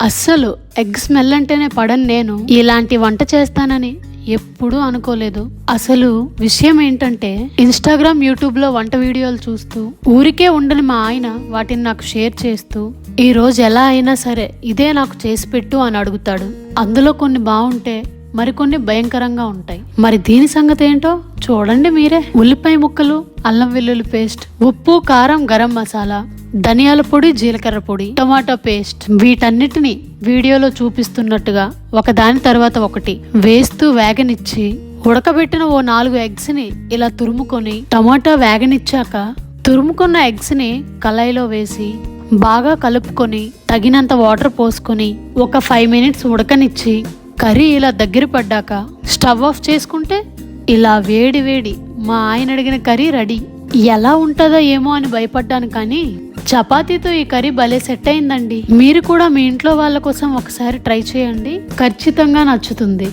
అస్సలు egg smell అంటేనే పడని నేను ఇలాంటి వంట చేస్తానని ఎప్పుడూ అనుకోలేదు. అసలు విషయం ఏంటంటే ఇన్స్టాగ్రామ్, యూట్యూబ్ లో వంట వీడియోలు చూస్తూ ఊరికే ఉండని మా ఆయన వాటిని నాకు షేర్ చేస్తూ ఈ రోజు ఎలా అయినా సరే ఇదే నాకు చేసి పెట్టు అని అడుగుతాడు. అందులో కొన్ని బాగుంటే మరికొన్ని భయంకరంగా ఉంటాయి. మరి దీని సంగతి ఏంటో చూడండి మీరే. ఉల్లిపాయ ముక్కలు, అల్లం వెల్లుల్లి పేస్ట్, ఉప్పు, కారం, గరం మసాలా, ధనియాల పొడి, జీలకర్ర పొడి, టొమాటో పేస్ట్, వీటన్నిటిని వీడియోలో చూపిస్తున్నట్టుగా ఒకదాని తర్వాత ఒకటి వేస్తూ వేగనిచ్చి ఉడకబెట్టిన ఓ 4 ఎగ్స్ ని ఇలా తురుముకొని టమాటా వేగనిచ్చాక తురుముకున్న ఎగ్స్ ని కళాయిలో వేసి బాగా కలుపుకొని తగినంత వాటర్ పోసుకొని ఒక 5 మినిట్స్ ఉడకనిచ్చి కర్రీ ఇలా దగ్గర పడ్డాక స్టవ్ ఆఫ్ చేసుకుంటే ఇలా వేడి వేడి మా ఆయన అడిగిన కర్రీ రెడీ. ఎలా ఉంటుందో ఏమో అని భయపడ్డాను, కానీ చపాతీతో ఈ కర్రీ భలే సెట్ అయిందండి. మీరు కూడా మీ ఇంట్లో వాళ్ళ కోసం ఒకసారి ట్రై చేయండి, ఖచ్చితంగా నచ్చుతుంది.